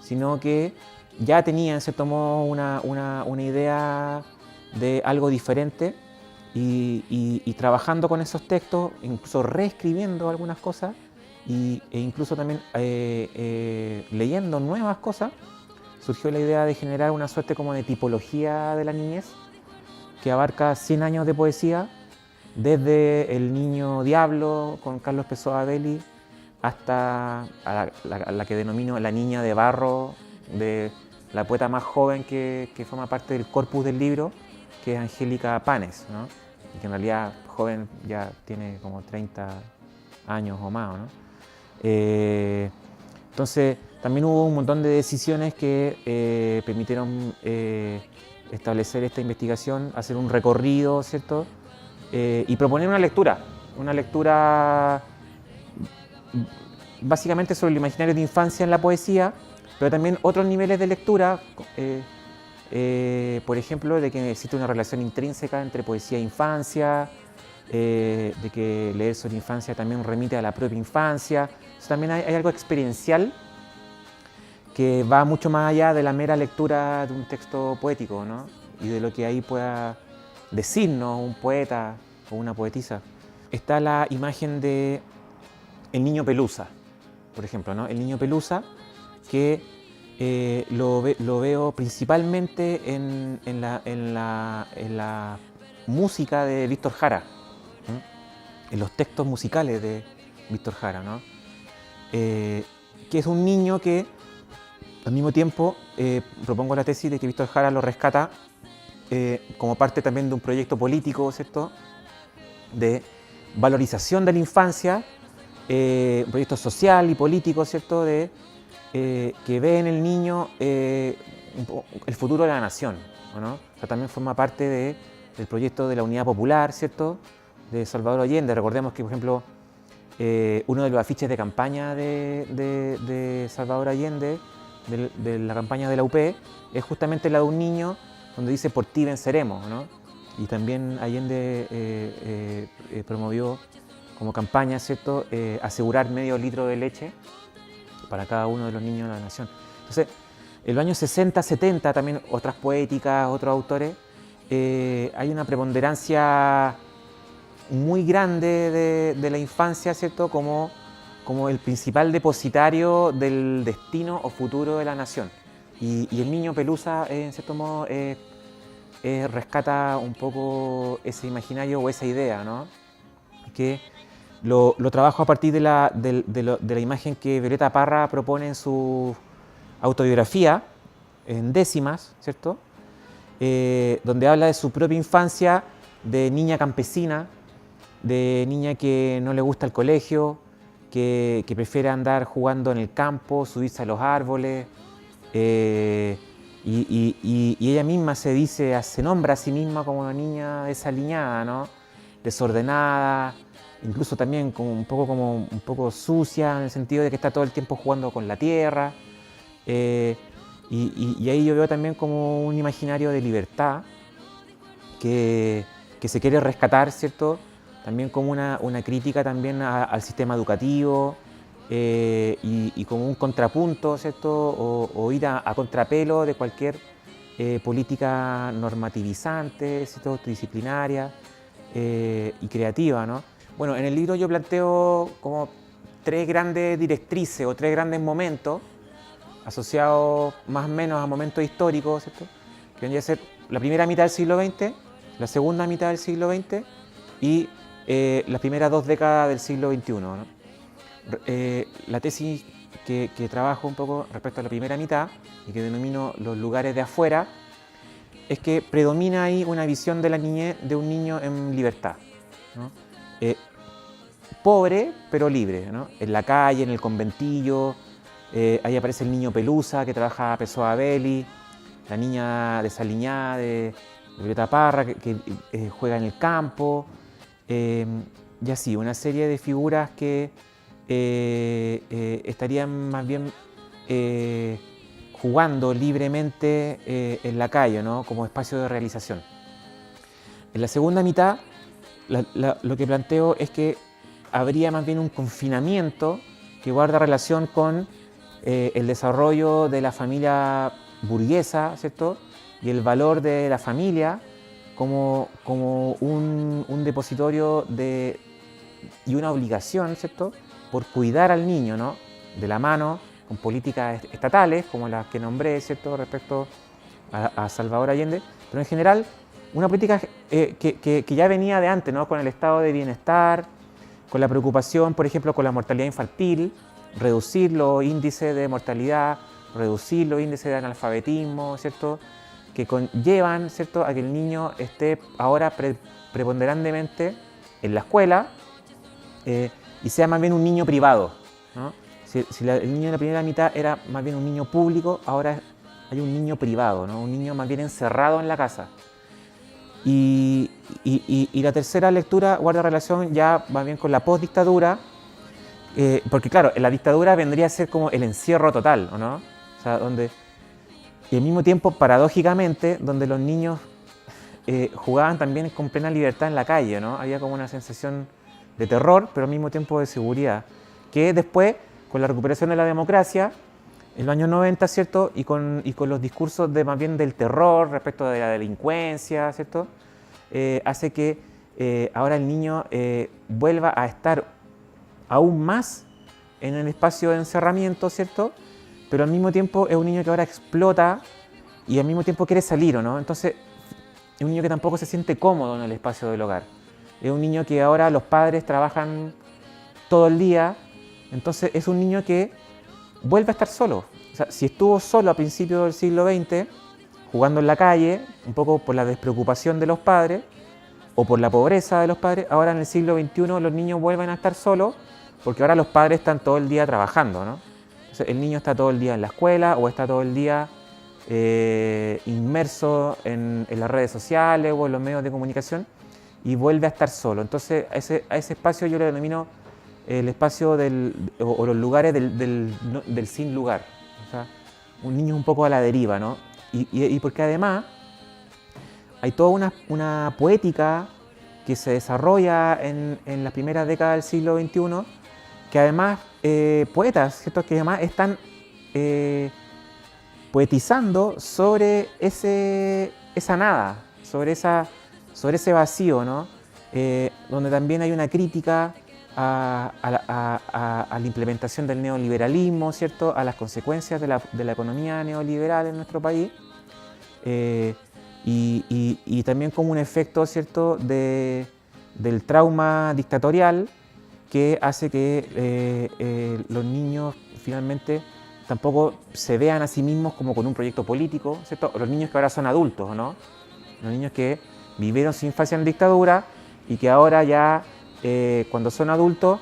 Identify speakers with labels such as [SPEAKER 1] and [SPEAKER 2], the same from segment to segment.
[SPEAKER 1] sino que ya tenía en cierto modo una idea de algo diferente y trabajando con esos textos, incluso reescribiendo algunas cosas e incluso también leyendo nuevas cosas, surgió la idea de generar una suerte como de tipología de la niñez que abarca 100 años de poesía, desde El Niño Diablo con Carlos Pessoa Belli hasta a la que denomino La Niña de Barro, de la poeta más joven que forma parte del corpus del libro, que es Angélica Panes, ¿no? Y que en realidad joven ya tiene como 30 años o más, ¿no? Entonces también hubo un montón de decisiones que permitieron establecer esta investigación, hacer un recorrido, ¿cierto? Y proponer una lectura básicamente sobre el imaginario de infancia en la poesía, pero también otros niveles de lectura, por ejemplo, de que existe una relación intrínseca entre poesía e infancia, de que leer sobre infancia también remite a la propia infancia. Entonces, también hay algo experiencial que va mucho más allá de la mera lectura de un texto poético, ¿no? Y de lo que ahí pueda decirnos un poeta o una poetisa. Está la imagen de el niño Pelusa, por ejemplo, ¿no? El niño Pelusa, que lo veo principalmente en la música de Víctor Jara, ¿no? En los textos musicales de Víctor Jara, ¿no? Que es un niño que al mismo tiempo propongo la tesis de que Víctor Jara lo rescata como parte también de un proyecto político, ¿cierto?, de valorización de la infancia, un proyecto social y político, ¿cierto?, de, que ve en el niño el futuro de la nación, ¿no? O sea, también forma parte del proyecto de la Unidad Popular, ¿cierto?, de Salvador Allende. Recordemos que, por ejemplo, uno de los afiches de campaña de Salvador Allende, de la campaña de la UP, es justamente la de un niño donde dice "por ti venceremos", ¿no? Y también Allende promovió como campaña, ¿cierto?, asegurar medio litro de leche para cada uno de los niños de la nación. Entonces, en los años 60, 70, también otras poéticas, otros autores, hay una preponderancia muy grande de la infancia, ¿cierto?, como el principal depositario del destino o futuro de la nación. Y el niño Pelusa, en cierto modo, rescata un poco ese imaginario o esa idea, ¿no? Que lo trabajo a partir de la imagen que Violeta Parra propone en su autobiografía, en Décimas, ¿cierto? Donde habla de su propia infancia, de niña campesina, de niña que no le gusta el colegio, que prefiere andar jugando en el campo, subirse a los árboles, y ella misma se nombra a sí misma como una niña desaliñada, ¿no?, desordenada, incluso también como un poco sucia, en el sentido de que está todo el tiempo jugando con la tierra. Y ahí yo veo también como un imaginario de libertad que se quiere rescatar, ¿cierto?, también como una crítica también al sistema educativo, y como un contrapunto, ¿cierto?, o ir a contrapelo de cualquier política normativizante, ¿cierto?, disciplinaria y creativa, ¿no? Bueno, en el libro yo planteo como tres grandes directrices o tres grandes momentos asociados más o menos a momentos históricos, ¿cierto?, que vendría a ser la primera mitad del siglo XX, la segunda mitad del siglo XX y las primeras 2 décadas del siglo XXI, ¿no? La tesis que trabajo un poco respecto a la primera mitad y que denomino los lugares de afuera es que predomina ahí una visión de la niñez de un niño en libertad, ¿no? Pobre pero libre, ¿no? En la calle, en el conventillo, ahí aparece el niño Pelusa que trabaja a Pessoa Belli, la niña desaliñada de Violeta Parra que juega en el campo, y así, una serie de figuras que estarían más bien jugando libremente en la calle, ¿no?, como espacio de realización. En la segunda mitad, lo que planteo es que habría más bien un confinamiento que guarda relación con el desarrollo de la familia burguesa, ¿cierto? Y el valor de la familia como un depositorio y una obligación, ¿cierto?, por cuidar al niño, ¿no?, de la mano con políticas estatales como las que nombré, ¿cierto?, respecto a Salvador Allende, pero en general una política que ya venía de antes, ¿no?, con el estado de bienestar, con la preocupación, por ejemplo, con la mortalidad infantil, reducir los índices de mortalidad, reducir los índices de analfabetismo, ¿cierto?, que conllevan, ¿cierto?, a que el niño esté ahora preponderantemente en la escuela y sea más bien un niño privado, ¿no? Si el niño de la primera mitad era más bien un niño público, ahora hay un niño privado, ¿no?, un niño más bien encerrado en la casa. Y la tercera lectura guarda relación ya más bien con la postdictadura, porque claro, en la dictadura vendría a ser como el encierro total, ¿o no? O sea, y al mismo tiempo, paradójicamente, donde los niños jugaban también con plena libertad en la calle, ¿no? Había como una sensación de terror, pero al mismo tiempo de seguridad, que después, con la recuperación de la democracia, en los años 90, ¿cierto?, y con los discursos más bien del terror respecto de la delincuencia, ¿cierto?, hace que ahora el niño vuelva a estar aún más en el espacio de encerramiento, ¿cierto?, pero al mismo tiempo es un niño que ahora explota y al mismo tiempo quiere salir, ¿o no? Entonces, es un niño que tampoco se siente cómodo en el espacio del hogar. Es un niño que ahora los padres trabajan todo el día, entonces es un niño que vuelve a estar solo. O sea, si estuvo solo a principios del siglo XX, jugando en la calle, un poco por la despreocupación de los padres o por la pobreza de los padres, ahora en el siglo XXI los niños vuelven a estar solos porque ahora los padres están todo el día trabajando, ¿no? Entonces, el niño está todo el día en la escuela o está todo el día inmerso en las redes sociales o en los medios de comunicación y vuelve a estar solo. Entonces, a ese espacio yo le denomino el espacio o los lugares del sin lugar. O sea, un niño un poco a la deriva, ¿no? Y porque además hay toda una poética que se desarrolla en las primeras décadas del siglo XXI, que además poetas, ¿cierto?, que además están poetizando sobre esa nada, sobre ese vacío, ¿no? Donde también hay una crítica a la implementación del neoliberalismo, ¿cierto?, a las consecuencias de la economía neoliberal en nuestro país, y también como un efecto, ¿cierto?, del trauma dictatorial que hace que los niños finalmente tampoco se vean a sí mismos como con un proyecto político, ¿cierto? Los niños que ahora son adultos, ¿no? Los niños que vivieron su infancia en dictadura y que ahora ya, cuando son adultos,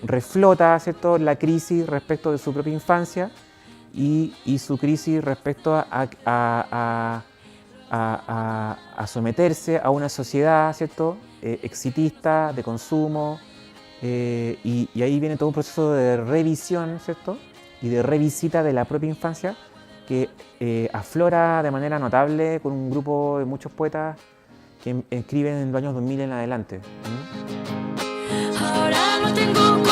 [SPEAKER 1] reflota, ¿cierto?, la crisis respecto de su propia infancia y su crisis respecto a someterse a una sociedad, ¿cierto?, exitista, de consumo, y ahí viene todo un proceso de revisión, ¿cierto?, y de revisita de la propia infancia que aflora de manera notable con un grupo de muchos poetas que escriben en los años 2000 en adelante.
[SPEAKER 2] Ahora no tengo